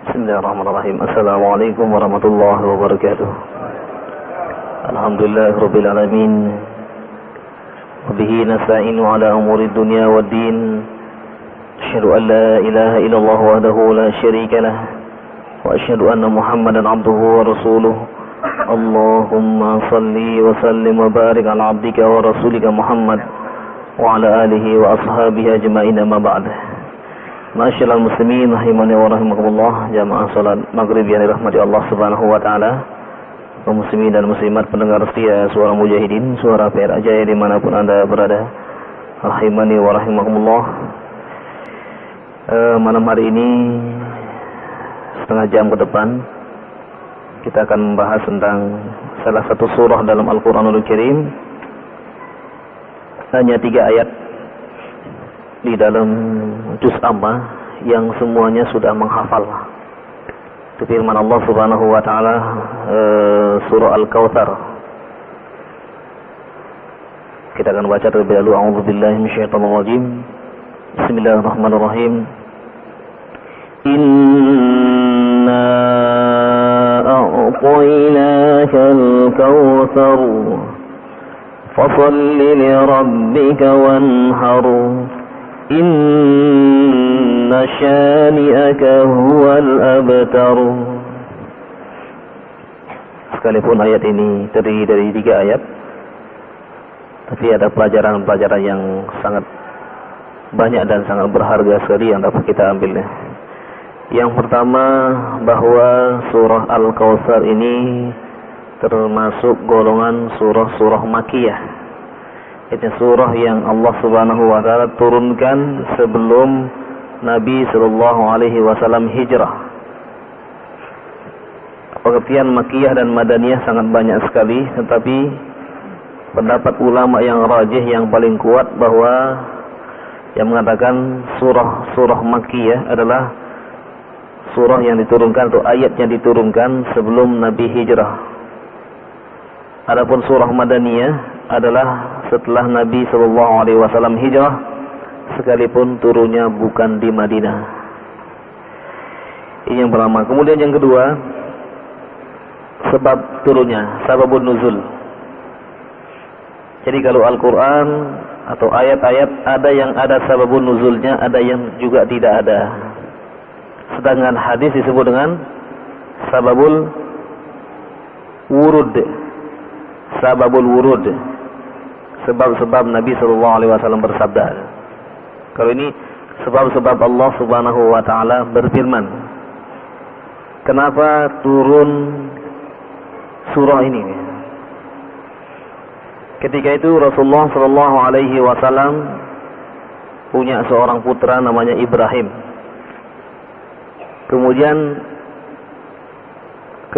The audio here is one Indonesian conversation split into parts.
Bismillahirrahmanirrahim. Assalamualaikum warahmatullahi wabarakatuh. Alhamdulillahirabbil alamin. Wa bihi nasta'inu ala umuri dunya waddin. Asyhadu an la ilaha illallah wahdahu la syarika lah. Wa asyhadu anna Muhammadan abduhu wa rasuluh. Allahumma salli wa sallim wa barik ala abdika wa rasulika Muhammad wa ala alihi wa ashabihi ajma'in, amma ba'd. Ma'asyiral muslimin rahimani wa rahimakumullah, jamaah salat maghrib yang dirahmati Allah Subhanahu wa taala, kaum muslimin dan muslimat pendengar setia Suara Mujahidin, Suara PRA Jaya dimanapun Anda berada, rahimani wa rahimakumullah. Malam hari ini setengah jam ke depan kita akan membahas tentang salah satu surah dalam Al-Qur'anul Karim. Hanya 3 ayat di dalam juz amma yang semuanya sudah menghafal. Itu firman Allah Subhanahu wa taala, surah Al-Kautsar. Kita akan baca terlebih dahulu. A'udzubillahi minasyaitonir rajim. Bismillahirrahmanirrahim. Inna a'tainakal kautsar fasalli li rabbika wanhar. Inna syani'aka huwal abtar. Sekalipun ayat ini terdiri dari 3 ayat, tapi ada pelajaran-pelajaran yang sangat banyak dan sangat berharga sekali yang dapat kita ambil. Yang pertama, bahwa surah Al-Kautsar ini termasuk golongan surah-surah Makkiyah. Itu surah yang Allah Subhanahu wa taala turunkan sebelum Nabi sallallahu alaihi wasallam hijrah. Pengertian Makkiyah dan Madaniyah sangat banyak sekali, tetapi pendapat ulama yang rajih, yang paling kuat, bahwa yang mengatakan surah Makkiyah adalah surah yang diturunkan atau ayat yang diturunkan sebelum Nabi hijrah. Adapun surah Madaniyah adalah setelah Nabi sallallahu alaihi wasallam hijrah, sekalipun turunnya bukan di Madinah. Ini yang pertama. Kemudian yang kedua, sebab turunnya, sababun nuzul. Jadi kalau Al-Quran atau ayat-ayat, ada yang ada sababun nuzulnya, ada yang juga tidak ada. Sedangkan hadis disebut dengan sababul wurud. Sababul wurud, sebab-sebab Nabi sallallahu alaihi wasallam bersabda. Kalau ini sebab-sebab Allah Subhanahu wa taala berfirman. Kenapa turun surah ini? Ketika itu Rasulullah sallallahu alaihi wasallam punya seorang putra namanya Ibrahim. Kemudian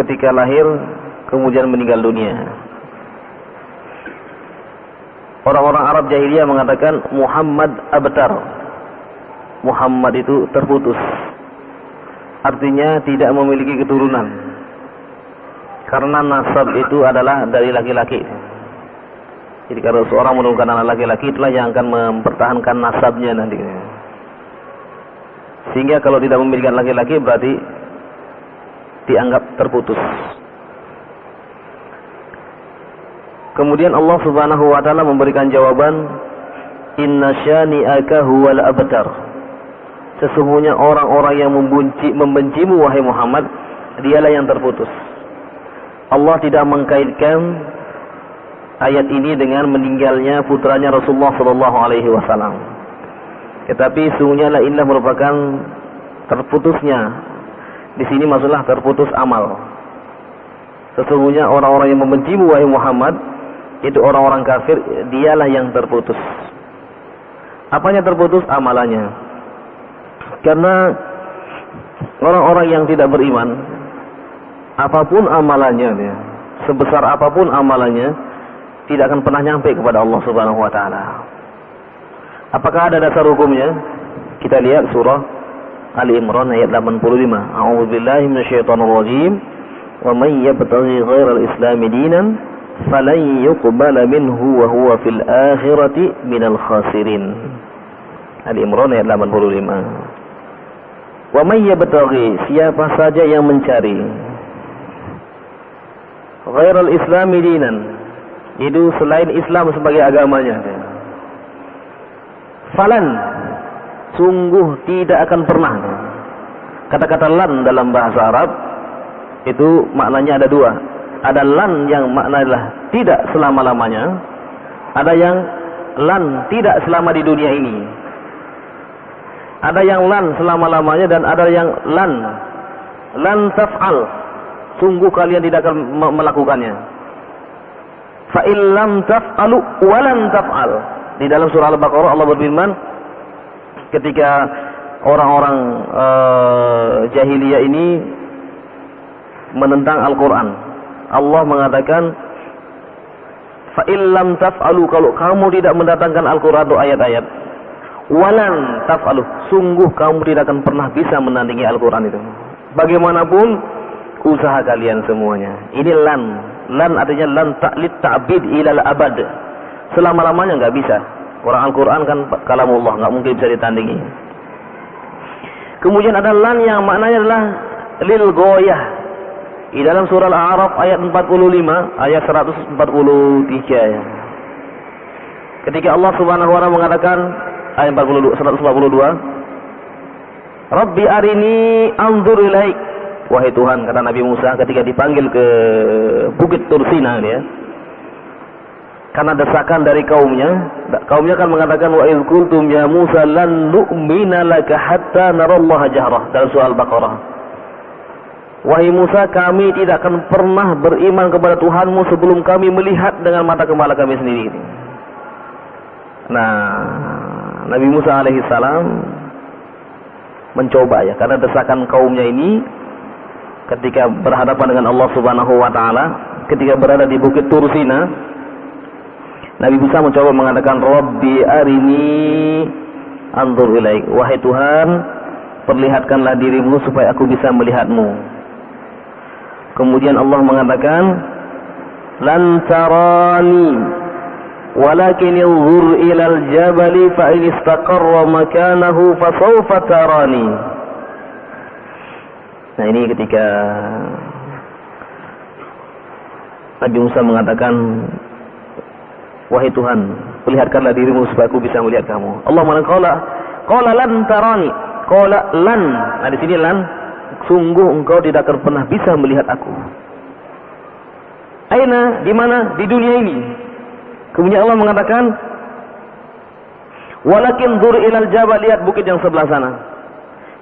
ketika lahir, kemudian meninggal dunia. Orang-orang Arab jahiliyah mengatakan Muhammad abtar. Muhammad itu terputus. Artinya tidak memiliki keturunan. Karena nasab itu adalah dari laki-laki. Jadi kalau seorang menurunkan anak laki-laki, itulah yang akan mempertahankan nasabnya nanti. Sehingga kalau tidak memiliki laki-laki berarti dianggap terputus. Kemudian Allah Subhanahu wa taala memberikan jawaban, inna syani'aka huwal abtar. Sesungguhnya orang-orang yang membencimu wahai Muhammad, dialah yang terputus. Allah tidak mengkaitkan ayat ini dengan meninggalnya putranya Rasulullah sallallahu alaihi wasallam. Tetapi sesungguhnya la ilah merupakan terputusnya. Di sini maksudnya terputus amal. Sesungguhnya orang-orang yang membencimu wahai Muhammad, itu orang-orang kafir, dialah yang terputus. Apanya terputus? Amalannya. Karena orang-orang yang tidak beriman, apapun amalannya, sebesar apapun amalannya, tidak akan pernah nyampe kepada Allah Subhanahu wa taala. Apakah ada dasar hukumnya? Kita lihat surah Ali Imran ayat 85. A'udzubillahi minasyaitonir rajim. Wa may yabtaghi ghairal islami dinan falan yuqbala minhu wa huwa fil akhirati minal khasirin. Ali Imran ayat 85. Wa may yabtaghi, siapa saja yang mencari ghairal islami dinan, itu selain Islam sebagai agamanya, falan, sungguh tidak akan pernah. Kata-kata lan dalam bahasa Arab itu maknanya ada dua. Ada lan yang maknanya tidak selama-lamanya, ada yang lan tidak selama di dunia ini. Ada yang lan selama-lamanya dan ada yang lan taf'al, sungguh kalian tidak akan melakukannya. Fa illam taf'alu wa lan taf'al. Di dalam surah Al-Baqarah Allah berfirman ketika orang-orang jahiliyah ini menentang Al-Quran. Allah mengatakan fa illam taf'alu, kalau kamu tidak mendatangkan Al-Quran atau ayat-ayat, walan taf'alu, sungguh kamu tidak akan pernah bisa menandingi Al-Quran itu. Bagaimanapun usaha kalian semuanya. Ini lan artinya lan ta'lid ta'bid ilal abad, selama-lamanya nggak bisa. Orang Al-Quran kan kalamullah, nggak mungkin bisa ditandingi. Kemudian ada lan yang maknanya adalah lil goyah. Di dalam surah Al-A'raf ayat 45, ayat 143 ya. Ketika Allah Subhanahu wa ta'ala mengatakan ayat 142, Rabbi arini anzur ilaik. Wahai Tuhan, kata Nabi Musa ketika dipanggil ke Bukit Tursina ya. Karena desakan dari kaumnya kan mengatakan wa idz qultum ya Musa lan nu'mina laka hatta narallaha jahrah, dalam surah Al-Baqarah. Wahai Musa, kami tidak akan pernah beriman kepada Tuhanmu sebelum kami melihat dengan mata kepala kami sendiri. Nah, Nabi Musa alaihissalam mencoba ya, karena desakan kaumnya ini ketika berhadapan dengan Allah Subhanahu wa ta'ala, ketika berada di Bukit Tursina, Nabi Musa mencoba mengatakan Rabbi arini anzur ilaik. Wahai Tuhan, perlihatkanlah dirimu supaya aku bisa melihatmu. Kemudian Allah mengatakan lan tarani walakin inzur ilal jabali fa in istaqarra makanahu fa sawfa tarani. Nah, ini ketika Nabi Musa mengatakan wahai Tuhan, perlihatkanlah dirimu supaya aku bisa melihat kamu. Allah mengatakan qala lan tarani, qala lan. Nah, di sini lan, sungguh engkau tidak akan pernah bisa melihat aku. Aina, di mana? Di dunia ini. Kemudian Allah mengatakan walakin dzur ilal jabal, lihat bukit yang sebelah sana.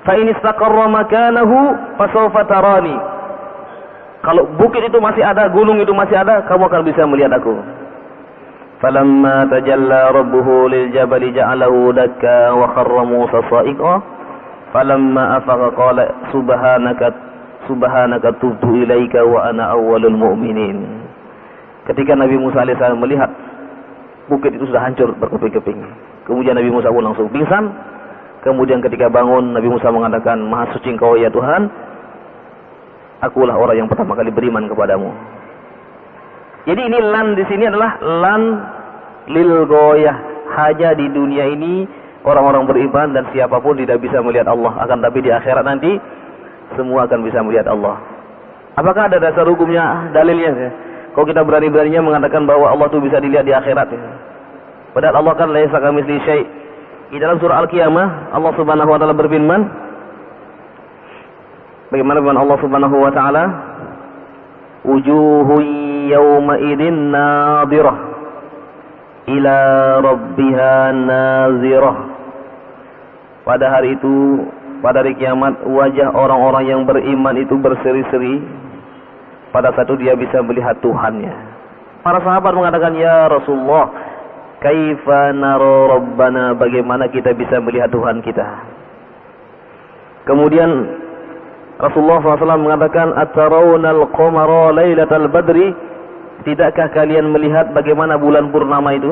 Fa in istaqarra makanahu fa sawfa tarani. Kalau bukit itu masih ada, gunung itu masih ada, kamu akan bisa melihat aku. Falamma tajalla rabbuhu lil jabali ja'alahu dakka wa kharra Musa sa'iqa. Falamma afaqa qala subhanaka tubtu ilaika wa ana awwalul mu'minin. Ketika Nabi Musa alaihissalam melihat bukit itu sudah hancur berkeping-keping, kemudian Nabi Musa pun langsung pingsan. Kemudian ketika bangun, Nabi Musa mengatakan, Maha suci Engkau ya Tuhan, akulah orang yang pertama kali beriman kepadamu. Jadi ini lan di sini adalah lan lil goyah, hanya di dunia ini orang-orang beriman dan siapapun tidak bisa melihat Allah, akan tapi di akhirat nanti semua akan bisa melihat Allah. Apakah ada dasar hukumnya, dalilnya? Kalau kita berani-beraninya mengatakan bahwa Allah itu bisa dilihat di akhirat, padahal Allah kan laisa kamitslihi syai'. Di dalam surah Al-Qiyamah Allah Subhanahu wa taala berfirman, bagaimana firman Allah Subhanahu wa taala, wujuhun yawma idzin nadhirah ila rabbiha nazirah. Pada hari itu, pada hari kiamat, wajah orang-orang yang beriman itu berseri-seri. Pada saat itu dia bisa melihat Tuhannya. Para sahabat mengatakan, ya Rasulullah, kaifa nara rabbana, bagaimana kita bisa melihat Tuhan kita? Kemudian Rasulullah SAW mengatakan, atarawunal qamara lailatal badri, tidakkah kalian melihat bagaimana bulan purnama itu?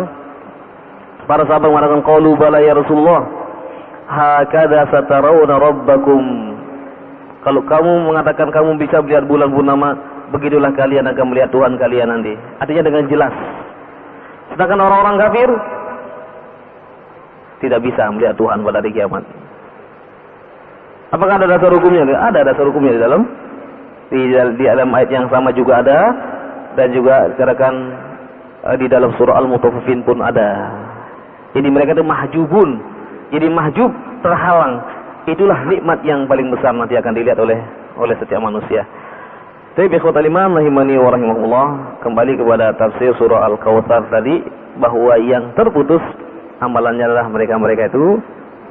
Para sahabat mengatakan, qalu bala ya Rasulullah, hakadha satarawna rabbakum. Kalau kamu mengatakan kamu bisa melihat bulan purnama, begitulah kalian akan melihat Tuhan kalian nanti. Artinya dengan jelas. Sedangkan orang-orang kafir tidak bisa melihat Tuhan pada hari kiamat. Apakah ada dasar hukumnya? Ada dasar hukumnya di dalam ayat yang sama juga ada, dan juga dikatakan di dalam surah Al-Mutaffifin pun ada. Jadi mereka itu mahjubun. Jadi mahjub, terhalang. Itulah nikmat yang paling besar nanti akan dilihat oleh setiap manusia. Tapi ikhwatal iman rahimani wa rahimahullah, kembali kepada tafsir surah Al-Kautsar tadi, bahwa yang terputus amalannya adalah mereka-mereka itu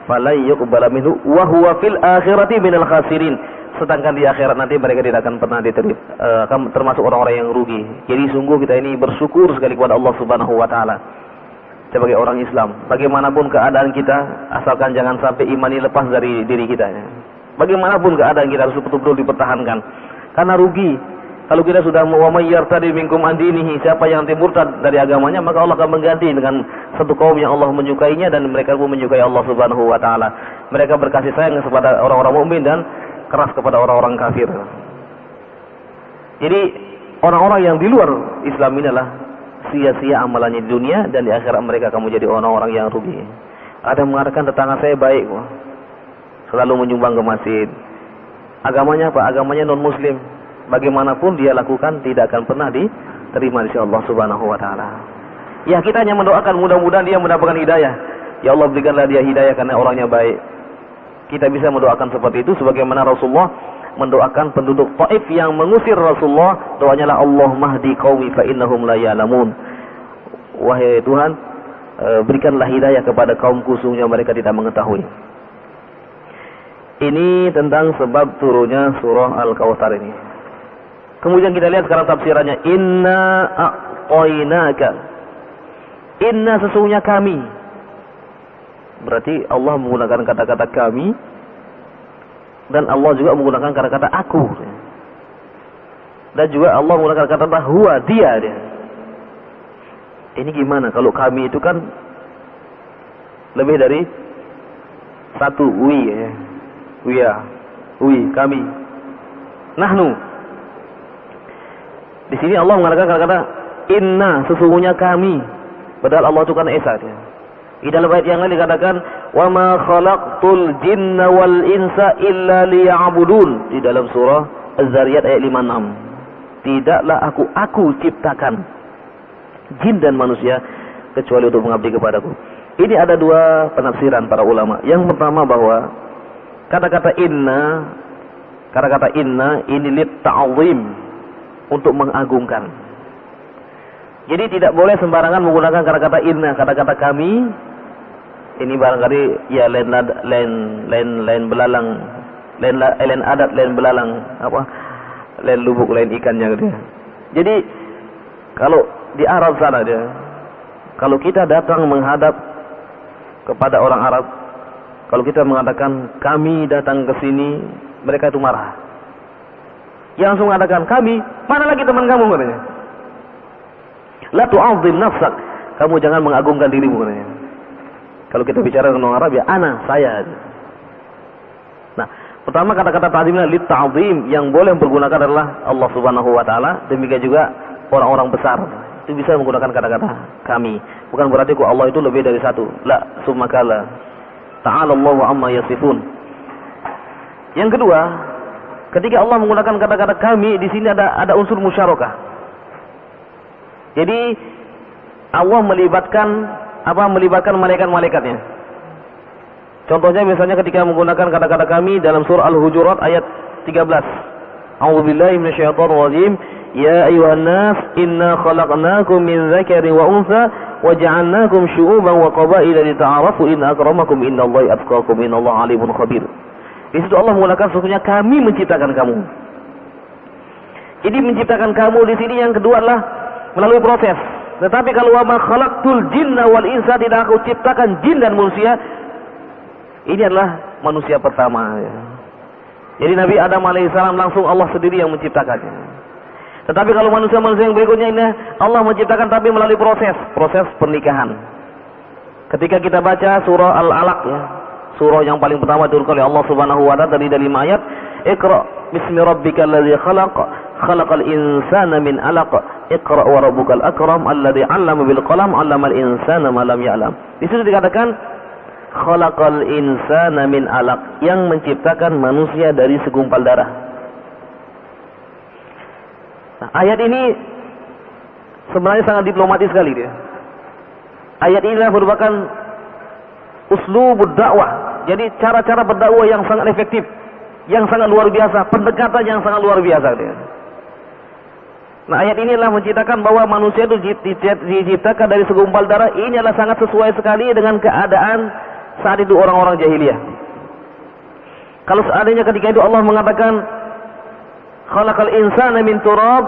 fala yuqbala minhu wa huwa fil akhirati minal khasirin. Sedangkan di akhirat nanti mereka tidak akan pernah diterima, termasuk orang-orang yang rugi. Jadi sungguh kita ini bersyukur sekali kepada Allah Subhanahu wa taala sebagai orang Islam. Bagaimanapun keadaan kita, asalkan jangan sampai iman ini lepas dari diri kita. Bagaimanapun keadaan kita harus betul-betul dipertahankan. Karena rugi kalau kita sudah wa may yartadi minkum an dinihi, siapa yang murtad dari agamanya, maka Allah akan mengganti dengan satu kaum yang Allah menyukainya, dan mereka pun menyukai Allah Subhanahu wa taala. Mereka berkasih sayang kepada orang-orang mukmin dan keras kepada orang-orang kafir. Jadi orang-orang yang di luar Islam ini adalah sia-sia amalannya di dunia, dan di akhirat mereka akan menjadi orang-orang yang rugi. Ada yang mengatakan tetangga saya baik, selalu menyumbang ke masjid. Agamanya apa? Agamanya non-muslim. Bagaimanapun dia lakukan tidak akan pernah diterima di sisi Allah Subhanahu wa taala. Ya, kita hanya mendoakan mudah-mudahan dia mendapatkan hidayah. Ya Allah, berikanlah dia hidayah karena orangnya baik. Kita bisa mendoakan seperti itu sebagaimana Rasulullah mendoakan penduduk Taif yang mengusir Rasulullah. Doanya lah, Allahumma hdi qaumi fa innahum la ya'lamun. Wahai Tuhan, berikanlah hidayah kepada kaumku, sesungguhnya mereka tidak mengetahui. Ini tentang sebab turunnya surah Al-Kautsar ini. Kemudian kita lihat sekarang tafsirannya. Inna a'tainaka. Inna, sesungguhnya kami. Berarti Allah menggunakan kata-kata kami, dan Allah juga menggunakan kata-kata aku. Dan juga Allah menggunakan kata-kata huwa, dia. Ini gimana? Kalau kami itu kan lebih dari satu, kami. Nahnu. Di sini Allah mengatakan kata-kata inna, sesungguhnya kami. Padahal Allah itu kan esa. Di dalam ayat yang lain dikatakan wa ma khalaqtul jinna wal insa illa liya'budun. Di dalam surah Az-Zariyat ayat 56. Tidaklah aku ciptakan jin dan manusia kecuali untuk mengabdi kepadaku. Ini ada dua penafsiran para ulama. Yang pertama bahwa kata-kata inna ini lit ta'zim, untuk mengagungkan. Jadi tidak boleh sembarangan menggunakan kata-kata inna, kata-kata kami. Ini barangkali ya lain belalang, lain adat, lain belalang, lain lubuk, lain ikannya gitu. Jadi kalau di Arab sana kalau kita datang menghadap kepada orang Arab, kalau kita mengatakan kami datang ke sini, mereka itu marah. Yang langsung mengatakan kami, mana lagi teman kamu katanya. La tu'azzim nafsak, kamu jangan mengagungkan dirimu katanya. Kalau kita bicara dengan orang Arab ya ana, saya. Nah, pertama kata-kata ta'zimnya lit ta'zim, yang boleh mempergunakan adalah Allah Subhanahu wa taala, demikian juga orang-orang besar. Itu bisa menggunakan kata-kata kami. Bukan berarti kok Allah itu lebih dari satu. La summakala. Ta'ala Allahu amma yasifun. Yang kedua, ketika Allah menggunakan kata-kata kami, di sini ada unsur musyarakah. Jadi Allah melibatkan malaikat-malaikatnya. Contohnya misalnya ketika menggunakan kata-kata kami dalam surah Al-Hujurat ayat 13. A'udzubillahi minasyaitonir rajim. Ya ayyuhan nas inna khalaqnakum min dzakarin wa untha wa ja'alnakum syu'uban wa qabaila lita'arafu inna akramakum indallahi atqakum innallaha alimun khabir. Di situ Allah menggunakan sesungguhnya kami menciptakan kamu. Jadi menciptakan kamu di sini yang kedua adalah melalui proses. Tetapi kalau wa ma khalaqtul jinna wal insa, tidak aku ciptakan jin dan manusia, ini adalah manusia pertama. Jadi Nabi Adam alaihissalam langsung Allah sendiri yang menciptakannya. Tetapi kalau manusia-manusia yang berikutnya ini Allah menciptakan tapi melalui proses pernikahan. Ketika kita baca surah Al-Alaq surah yang paling pertama diturunkan oleh Allah Subhanahu wa taala dari 5 ayat, Iqra bismi rabbikal ladzi khalaq, khalaqal insana min 'alaq, Iqra wa rabbukal akram alladzi 'allama bil qalam 'allamal insana ma lam ya'lam. Di situ dikatakan khalaqal insana min 'alaq, yang menciptakan manusia dari segumpal darah. Nah, ayat ini sebenarnya sangat diplomatis sekali dia. Ayat ini merupakan uslubud dakwah. Jadi cara-cara berdakwah yang sangat efektif, yang sangat luar biasa, pendekatan yang sangat luar biasa dia. Nah, ayat inilah menceritakan bahwa manusia itu diciptakan dari segumpal darah. Ini adalah sangat sesuai sekali dengan keadaan saat itu orang-orang jahiliyah. Kalau seandainya ketika itu Allah mengatakan khalaqal insana min turab,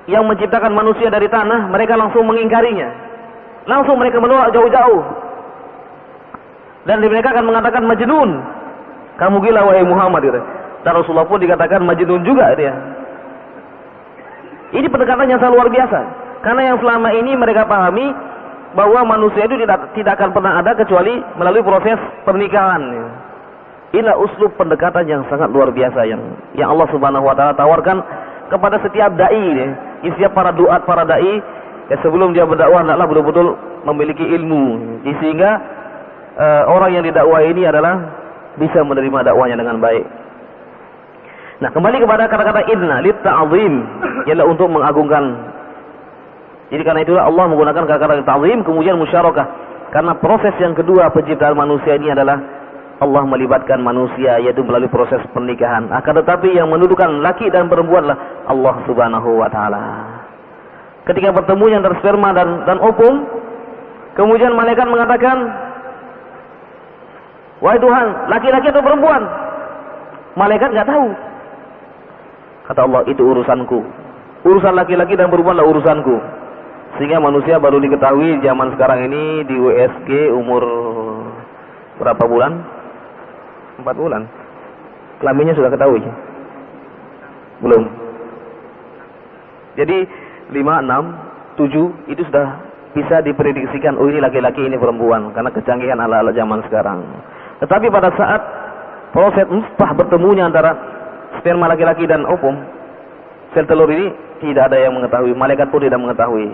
yang menciptakan manusia dari tanah, mereka langsung mengingkarinya. Langsung mereka menolak jauh-jauh. Dan mereka akan mengatakan majnun. Kamu gila wahai Muhammad. Dan Rasulullah pun dikatakan majnun juga dia. Ini pendekatan yang sangat luar biasa. Karena yang selama ini mereka pahami bahwa manusia itu tidak akan pernah ada kecuali melalui proses pernikahan. Inilah uslub pendekatan yang sangat luar biasa yang Allah Subhanahu wa taala tawarkan kepada setiap dai, setiap para duat, para dai, sebelum dia berdakwah hendaklah betul-betul memiliki ilmu, sehingga orang yang didakwah ini adalah bisa menerima dakwanya dengan baik. Nah, kembali kepada kata-kata inna lit ta'zim, ialah untuk mengagungkan. Jadi karena itulah Allah menggunakan kata-kata ta'zim kemudian musyarakah. Karena proses yang kedua penciptaan manusia ini adalah Allah melibatkan manusia, yaitu melalui proses pernikahan. Akan tetapi yang mendudukan laki dan perempuanlah Allah Subhanahu wa taala. Ketika bertemu yang dari sperma dan ovum, kemudian malaikat mengatakan, "Wahai Tuhan, laki-laki atau perempuan?" Malaikat nggak tahu. Kata Allah, "Itu urusanku. Urusan laki-laki dan perempuanlah urusanku." Sehingga manusia baru diketahui zaman sekarang ini di USG umur berapa bulan? 4 bulan. Kelaminnya sudah ketahui? Belum. Jadi 5, 6, 7 itu sudah bisa diprediksikan, oh ini laki-laki, ini perempuan, karena kecanggihan ala-ala zaman sekarang. Tetapi pada saat proses mustah bertemunya antara sperma laki-laki dan ovum, sel telur ini, tidak ada yang mengetahui, malaikat pun tidak mengetahui.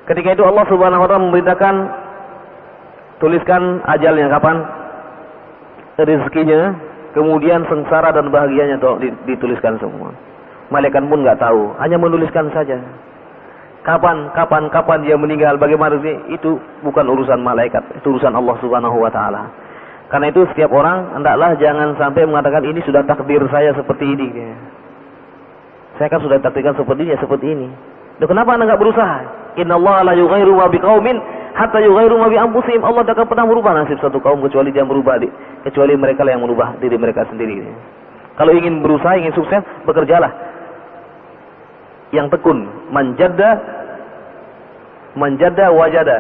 Ketika itu Allah Subhanahu wa taala memberitakan, tuliskan ajalnya kapan, rezekinya, kemudian sengsara dan bahagianya dituliskan semua. Malaikat pun nggak tahu, hanya menuliskan saja. Kapan dia meninggal, bagaimana itu bukan urusan malaikat, itu urusan Allah Subhanahu wa taala. Karena itu setiap orang hendaklah jangan sampai mengatakan ini sudah takdir saya seperti ini. Saya kan sudah takdirkan seperti ini, seperti ini. Loh, kenapa Anda enggak berusaha? Innallaha la yughayyiru ma biqaumin hatta yughayyiru ma bi anfusihim. Allah tidak pernah merubah nasib satu kaum kecuali dia merubah kecuali mereka yang merubah diri mereka sendiri. Kalau ingin berusaha, ingin sukses, bekerjalah. Yang tekun, manjada wajada.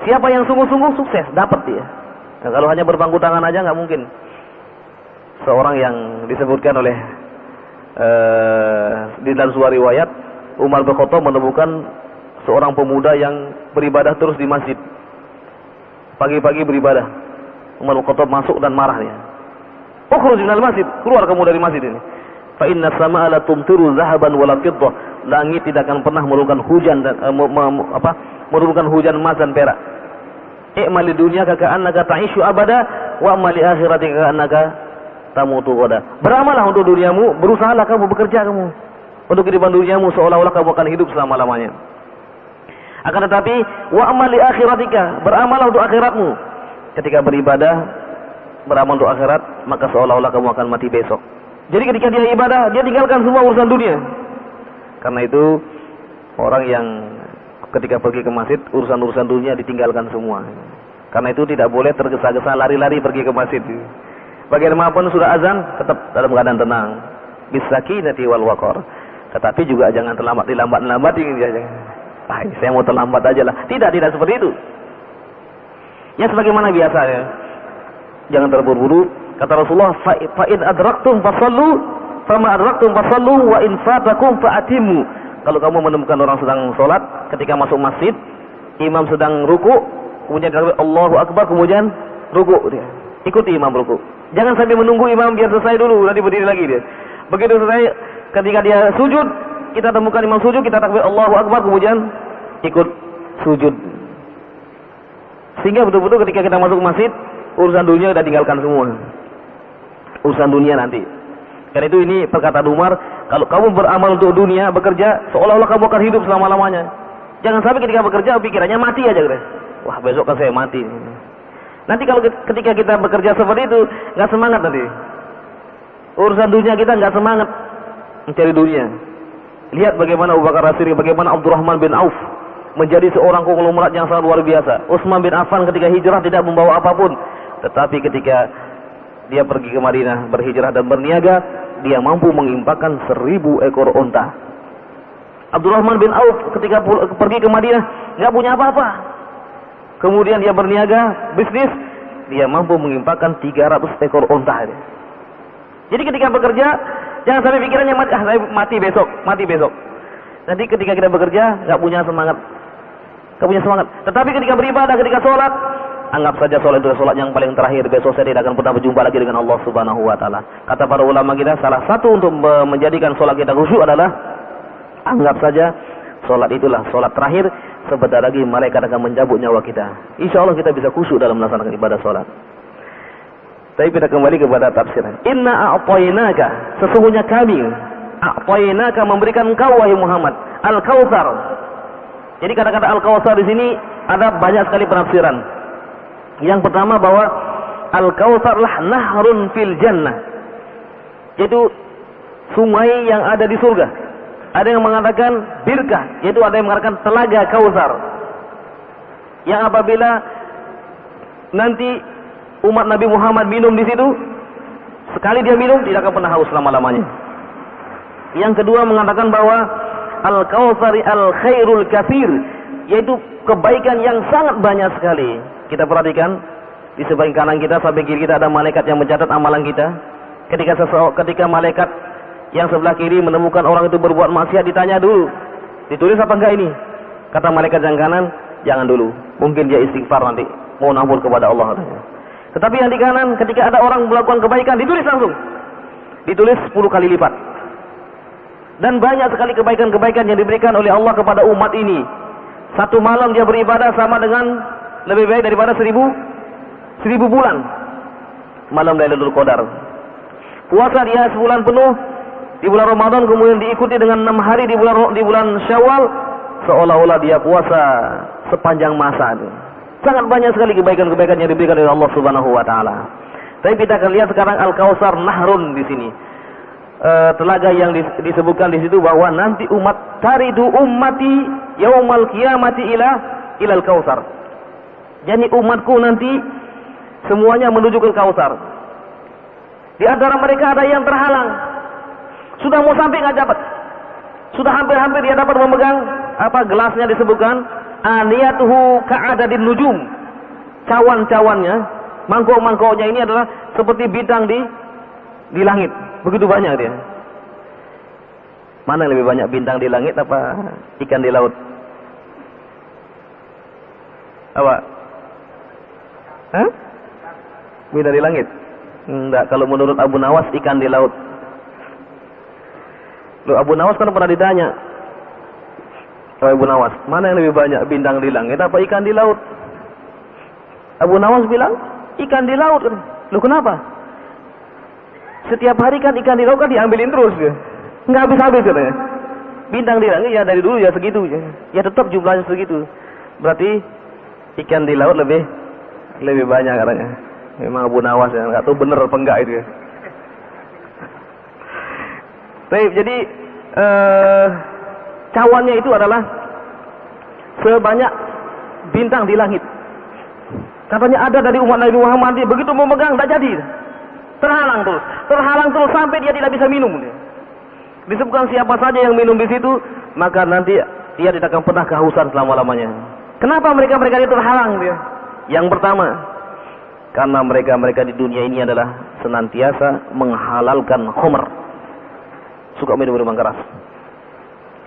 Siapa yang sungguh-sungguh sukses, dapat dia. Nah, kalau hanya berpangku tangan aja nggak mungkin. Seorang yang disebutkan oleh di dalam sebuah riwayat, Umar bin Khattab menemukan seorang pemuda yang beribadah terus di masjid. Pagi-pagi beribadah. Umar bin Khattab masuk dan marah dia. "Ukhruj minal masjid, keluar kamu dari masjid ini. Fa inna as-samaa'a la tumtiru zahaban wa la fiddah." Langit tidak akan pernah menurunkan hujan dan menurunkan hujan emas dan perak. I'mal dunya ka'annaka ta'ishu abada wa amal akhiratika ka'annaka tamutu ghada. Beramallah untuk duniamu, berusahalah kamu, bekerja kamu untuk kehidupan duniamu seolah-olah kamu akan hidup selama-lamanya. Akan tetapi wa amal akhiratika, beramallah untuk akhiratmu. Ketika beribadah, beramal untuk akhirat, maka seolah-olah kamu akan mati besok. Jadi ketika dia ibadah, dia tinggalkan semua urusan dunia. Karena itu orang yang ketika pergi ke masjid, urusan-urusan dunia ditinggalkan semua. Karena itu tidak boleh tergesa-gesa lari-lari pergi ke masjid. Bagaimanapun sudah azan, tetap dalam keadaan tenang. Bisakinati wal waqar. Tetapi juga jangan dilambat ini. Saya mau terlambat aja lah. Tidak seperti itu. Ya sebagaimana biasa ya. Jangan terburu-buru. Kata Rasulullah, fa in adraktum fasallu, fama adraktum fasallu, wa in fatakum fa'atimu. Kalau kamu menemukan orang sedang sholat, ketika masuk masjid, imam sedang ruku, kemudian Allahu Akbar, kemudian ruku dia. Ikuti imam ruku. Jangan sampai menunggu imam biar selesai dulu, nanti berdiri lagi dia. Begitu selesai, ketika dia sujud, kita temukan imam sujud, kita takbir Allahu Akbar, kemudian ikut sujud. Sehingga betul-betul ketika kita masuk masjid, urusan dunia kita tinggalkan semua. Urusan dunia nanti. Karena itu ini perkataan Umar, kalau kamu beramal untuk dunia, bekerja, seolah-olah kamu akan hidup selama-lamanya. Jangan sampai ketika bekerja pikirannya mati aja gitu. Wah, besok kan saya mati. Nanti kalau ketika kita bekerja seperti itu, nggak semangat nanti. Urusan dunia kita nggak semangat mencari dunia. Lihat bagaimana Abu Bakar As-Siddiq, bagaimana Abdurrahman bin Auf menjadi seorang konglomerat yang sangat luar biasa. Utsman bin Affan ketika hijrah tidak membawa apapun, tetapi ketika dia pergi ke Madinah berhijrah dan berniaga, dia mampu mengimpakkan 1000 ekor unta. Abdurrahman bin Auf ketika pergi ke Madinah nggak punya apa-apa, kemudian dia berniaga bisnis, dia mampu mengimpakkan 300 ekor unta. Jadi ketika bekerja jangan sampai pikirannya mati, saya mati besok. Nanti ketika kita bekerja nggak punya semangat. Tetapi ketika beribadah, ketika sholat, anggap saja sholat itu sholat yang paling terakhir. Besok saya tidak akan pernah berjumpa lagi dengan Allah Subhanahu Wa Taala. Kata para ulama kita, salah satu untuk menjadikan sholat kita khusyuk adalah anggap saja sholat itulah sholat terakhir. Sebentar lagi malaikat akan mencabut nyawa kita. Insya Allah kita bisa khusyuk dalam melaksanakan ibadah sholat. Tapi kita kembali kepada tafsiran. Inna a'tainaka, sesungguhnya kami a'tainaka memberikan engkau wahai Muhammad al-Kautsar. Jadi kata-kata al-Kautsar di sini ada banyak sekali penafsiran. Yang pertama bahwa al-Kautsar lah nahrun fil jannah, yaitu sungai yang ada di surga. Ada yang mengatakan birkah, yaitu ada yang mengatakan telaga Kautsar, yang apabila nanti umat Nabi Muhammad minum di situ, sekali dia minum tidak akan pernah haus selama-lamanya. Yang kedua mengatakan bahwa al-Kautsari al-khairul katsir, yaitu kebaikan yang sangat banyak sekali. Kita perhatikan di sebelah kanan kita sampai kiri kita ada malaikat yang mencatat amalan kita. Ketika malaikat yang sebelah kiri menemukan orang itu berbuat maksiat, ditanya dulu, ditulis apa enggak ini? Kata malaikat yang kanan, jangan dulu, mungkin dia istighfar nanti, mohon ampun kepada Allah. Tetapi yang di kanan, ketika ada orang melakukan kebaikan, ditulis langsung, ditulis 10 kali lipat. Dan banyak sekali kebaikan-kebaikan yang diberikan oleh Allah kepada umat ini. Satu malam dia beribadah sama dengan lebih baik daripada 1000 bulan malam Lailatul Qadar. Puasa dia sebulan penuh di bulan Ramadan, kemudian diikuti dengan 6 hari di bulan Syawal, seolah-olah dia puasa sepanjang masa. Sangat banyak sekali kebaikan-kebaikan yang diberikan oleh Allah Subhanahu Wa Taala. Tapi kita akan lihat sekarang al-Kautsar nahrun di sini. Telaga yang disebutkan di situ bahwa nanti umat taridu ummati yaumal qiyamati ilal Kautsar. Jadi umatku nanti semuanya menuju ke Kautsar. Di antara mereka ada yang terhalang, sudah mau sampai nggak dapat, sudah hampir-hampir dia dapat memegang gelasnya, disebutkan aniyatuhu ka'adadin nujum, cawan-cawannya, mangkok-mangkoknya ini adalah seperti bintang di langit. Begitu banyak dia. Mana yang lebih banyak, bintang di langit apa ikan di laut? Apa? Hah? Bintang di langit? Enggak, kalau menurut Abu Nawas ikan di laut. Loh, Abu Nawas kan pernah ditanya, Abu Nawas, mana yang lebih banyak, bintang di langit apa ikan di laut? Abu Nawas bilang ikan di laut. Loh, kenapa? Setiap hari kan ikan di laut kan diambilin terus ya, nggak habis-habis katanya. Bintang di langit ya dari dulu ya segitu ya tetap jumlahnya segitu. Berarti ikan di laut lebih banyak katanya. Memang Abu Nawas ya, nggak tahu bener apa enggak itu ya. Jadi cawannya itu adalah sebanyak bintang di langit. Katanya ada dari umat Nabi Muhammad, begitu memegang tidak jadi, terhalang terus sampai dia tidak bisa minum. Disebutkan siapa saja yang minum di situ, maka nanti dia tidak akan pernah kehausan selama-lamanya. Kenapa mereka itu terhalang dia? Yang pertama, karena mereka di dunia ini adalah senantiasa menghalalkan khamr, suka minum minuman keras.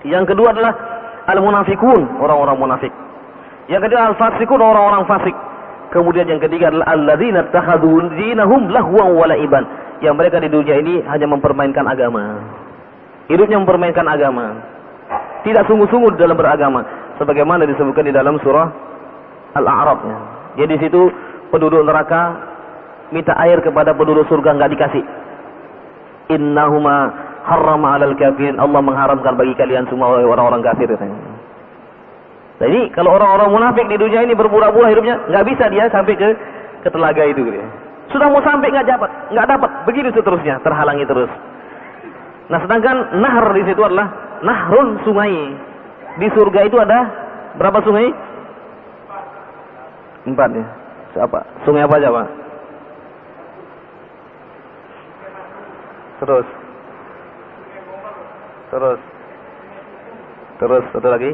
Yang kedua adalah al-munafikun, orang-orang munafik. Yang ketiga al-fasikun, orang-orang fasik. Kemudian yang ketiga adalah alladzina takhadhu dinahum lahwan wa la'iban, yang mereka di dunia ini hanya mempermainkan agama. Hidupnya mempermainkan agama, tidak sungguh-sungguh dalam beragama, sebagaimana disebutkan di dalam surah Al-A'raf. Jadi di situ penduduk neraka minta air kepada penduduk surga, nggak dikasih. Innahuma harrama 'alal kafirin, Allah mengharamkan bagi kalian semua orang-orang kafir katanya. Jadi kalau orang-orang munafik di dunia ini berpura-pura hidupnya, nggak bisa dia sampai ke telaga itu gitu ya. Sudah mau sampai nggak dapat, begitu seterusnya, terhalangi terus. Nah, sedangkan nahar di situ adalah nahrun, sungai. Di surga itu ada berapa sungai? 4 ya. Apa? Sungai apa aja, Pak? Terus satu lagi.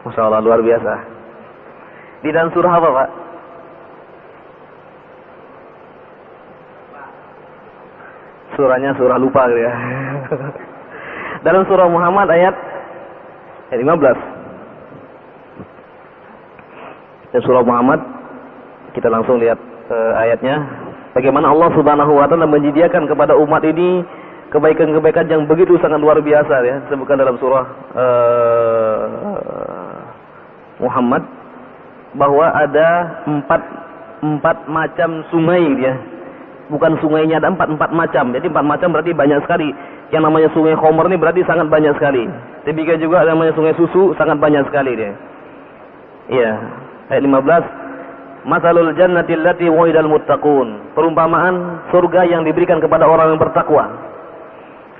Masya Allah, luar biasa. Di dalam surah apa, Pak? Surahnya surah lupa gitu ya. Dalam surah Muhammad ayat 15. Dan surah Muhammad kita langsung lihat ayatnya. Bagaimana Allah Subhanahu wa taala menyediakan kepada umat ini kebaikan-kebaikan yang begitu sangat luar biasa ya. Disebutkan dalam surah Muhammad bahwa ada empat macam sungai ya. Bukan sungainya ada empat macam. Jadi 4 macam berarti banyak sekali. Yang namanya sungai Khomer ini berarti sangat banyak sekali. Demikian juga namanya sungai susu sangat banyak sekali dia. Iya. Ayat 15. Masalul jannati allati wa'idal muttaqun. Perumpamaan surga yang diberikan kepada orang yang bertakwa.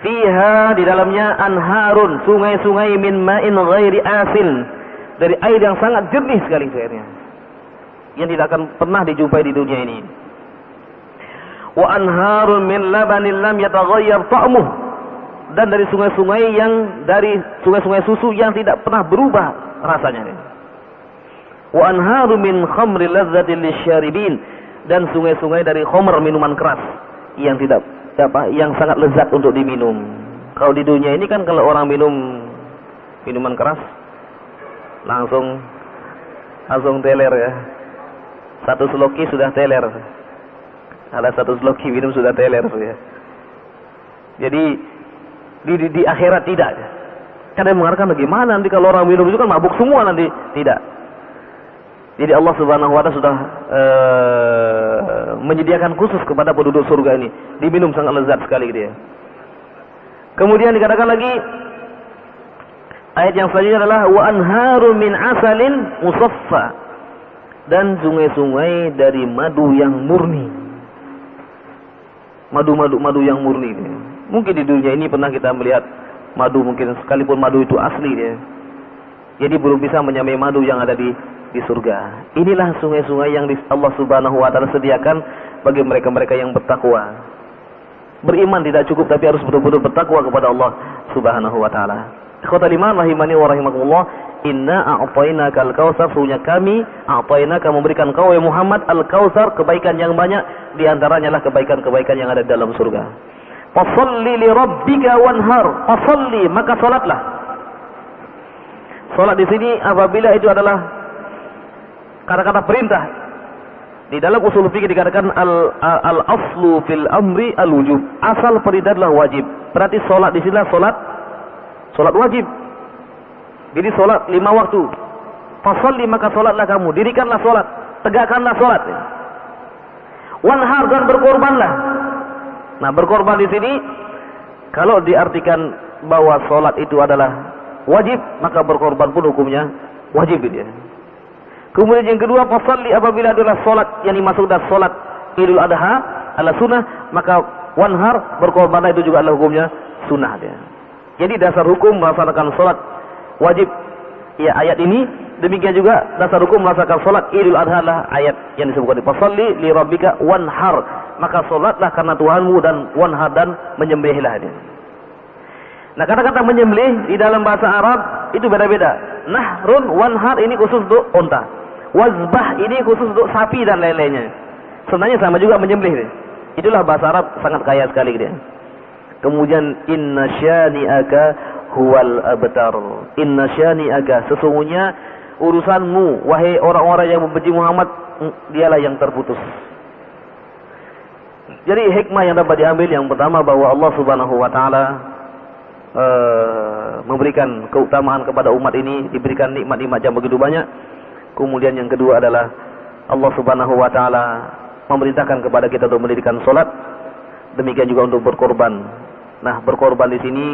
Fiha, di dalamnya anharun, sungai-sungai min ma'in ghairi asin. Dari air yang sangat jernih sekali airnya. Yang tidak akan pernah dijumpai di dunia ini. Wa anharun min labanin lam yataghayyar ta'muh, dan dari sungai-sungai susu yang tidak pernah berubah rasanya. Wa anharun min khamri ladzatin lisyaribin, dan sungai-sungai dari khamr, minuman keras yang yang sangat lezat untuk diminum. Kalau di dunia ini kan kalau orang minum minuman keras langsung teler ya. Satu sloki sudah teler. Ada satu sloki minum sudah teler ya. Jadi di akhirat tidak. Kadang mengatakan bagaimana nanti kalau orang minum itu kan mabuk semua nanti. Tidak. Jadi Allah Subhanahu wa taala sudah menyediakan khusus kepada penduduk surga ini. Diminum sangat lezat sekali dia. Kemudian dikatakan lagi ayat yang selanjutnya adalah wa anharu min asalin musaffa, dan sungai-sungai dari madu yang murni. Madu yang murni. Mungkin di dunia ini pernah kita melihat madu, mungkin sekalipun madu itu asli ya. Jadi belum bisa menyamai madu yang ada di surga. Inilah sungai-sungai yang Allah Subhanahu wa taala sediakan bagi mereka-mereka yang bertakwa. Beriman tidak cukup, tapi harus betul-betul bertakwa kepada Allah Subhanahu wa taala. Ikhwatal iman rahimani wa rahimakumullah, inna a'tainakal kautsar, sesungguhnya kami a'tainaka memberikan kau ya Muhammad al-kautsar, kebaikan yang banyak, di antaranya lah kebaikan-kebaikan yang ada di dalam surga. Fasholli li rabbika wanhar, fasolli, maka salatlah. Salat di sini apabila itu adalah kata-kata perintah. Di dalam usul fikih dikatakan al-aslu fil amri al-wujub. Asal perintah adalah wajib. Berarti salat di sini salat wajib. Jadi salat 5 waktu. Fasolli, maka salatlah kamu, dirikanlah salat, tegakkanlah salat. Wanhar, dan berkorbanlah. Nah, berkorban di sini kalau diartikan bahwa salat itu adalah wajib, maka berkorban pun hukumnya wajib dia. Kemudian yang kedua, fasolli, apabila adalah salat yang dimaksud adalah salat Idul Adha adalah sunnah, maka wanhar, berkorbanlah itu juga adalah hukumnya sunnah dia. Jadi dasar hukum melaksanakan salat wajib ya ayat ini, demikian juga dasar hukum melaksanakan salat Idul Adha adalah ayat yang disebutkan di fasolli li rabbika wanhar, maka salatlah karena Tuhanmu, dan wanhar, dan menyembelihlah dia. Nah, kata-kata menyembelih di dalam bahasa Arab itu beda-beda. Nahrun, wanhar ini khusus untuk unta. Wazbah ini khusus untuk sapi dan lain-lainnya. Sebenarnya sama juga menyembelih. Itulah bahasa Arab sangat kaya sekali dia. Kemudian inna syani'aka huwal abtar. Inna syani'aka, sesungguhnya urusanmu wahai orang-orang yang membenci Muhammad, dialah yang terputus. Jadi hikmah yang dapat diambil yang pertama bahwa Allah Subhanahu wa taala memberikan keutamaan kepada umat ini, diberikan nikmat-nikmat yang begitu banyak. Kemudian yang kedua adalah Allah Subhanahu wa taala memerintahkan kepada kita untuk mendirikan salat, demikian juga untuk berkorban. Nah, berkorban di sini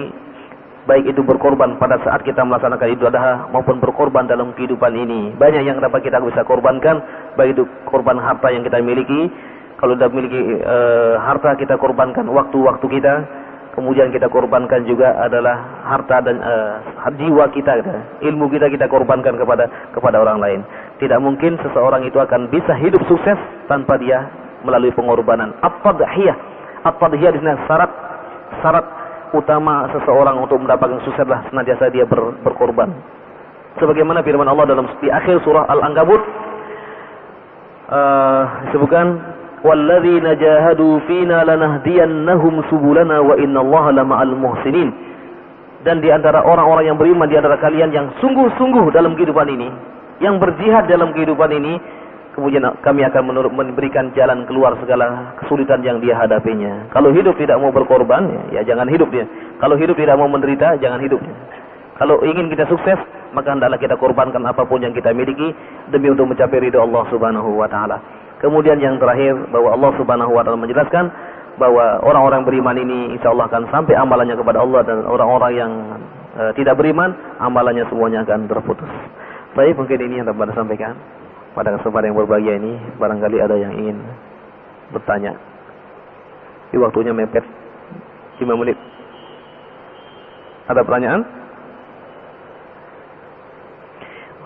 baik itu berkorban pada saat kita melaksanakan Idul Adha maupun berkorban dalam kehidupan ini. Banyak yang dapat kita bisa korbankan, baik itu korban harta yang kita miliki. Kalau sudah memiliki harta, kita korbankan waktu-waktu kita. Kemudian kita korbankan juga adalah harta dan jiwa kita, ilmu kita korbankan kepada orang lain. Tidak mungkin seseorang itu akan bisa hidup sukses tanpa dia melalui pengorbanan. At-tadhiyah. At-tadhiyah di sini syarat utama seseorang untuk mendapatkan sukses adalah senantiasa dia berkorban. Sebagaimana firman Allah di akhir surah Al-Ankabut, disebutkan walladzina jahadu fina lanahdiyannahum subulana wa innallaha lama'al muhsinin. Dan di antara orang-orang yang beriman di antara kalian yang sungguh-sungguh dalam kehidupan ini, yang berjihad dalam kehidupan ini, kemudian kami akan memberikan jalan keluar segala kesulitan yang dia hadapinya. Kalau hidup tidak mau berkorban, ya jangan hidup dia. Kalau hidup tidak mau menderita, jangan hidupnya. Kalau ingin kita sukses, maka hendaklah kita korbankan apapun yang kita miliki demi untuk mencapai ridha Allah Subhanahu wa taala. Kemudian yang terakhir, bahwa Allah Subhanahu wa taala menjelaskan bahwa orang-orang beriman ini insyaallah akan sampai amalannya kepada Allah, dan orang-orang yang tidak beriman, amalannya semuanya akan terputus. Baik, mungkin ini yang dapat saya sampaikan pada kesempatan yang berbahagia ini. Barangkali ada yang ingin bertanya. Di waktunya mepet 5 menit. Ada pertanyaan?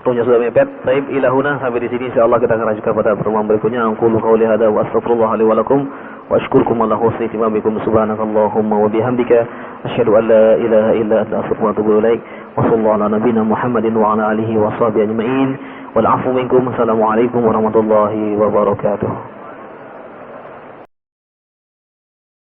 Waktunya sudah mepet. Baik, ilahuna sampai di sini. Insyaallah kita akan lanjutkan pada pertemuan berikutnya. Aqulu qouli hadza wa astaghfirullah li wa lakum wa ashkurukum ala husni istima'ikum. Subhanakallahumma wa bihamdika asyhadu an la ilaha illa anta astaghfiruka wa atubu ilaik. Wa sallallahu ala nabiyyina Muhammadin wa ala alihi wa sahbihi ajma'in. Wal 'afwu minkum. Assalamualaikum warahmatullahi wabarakatuh.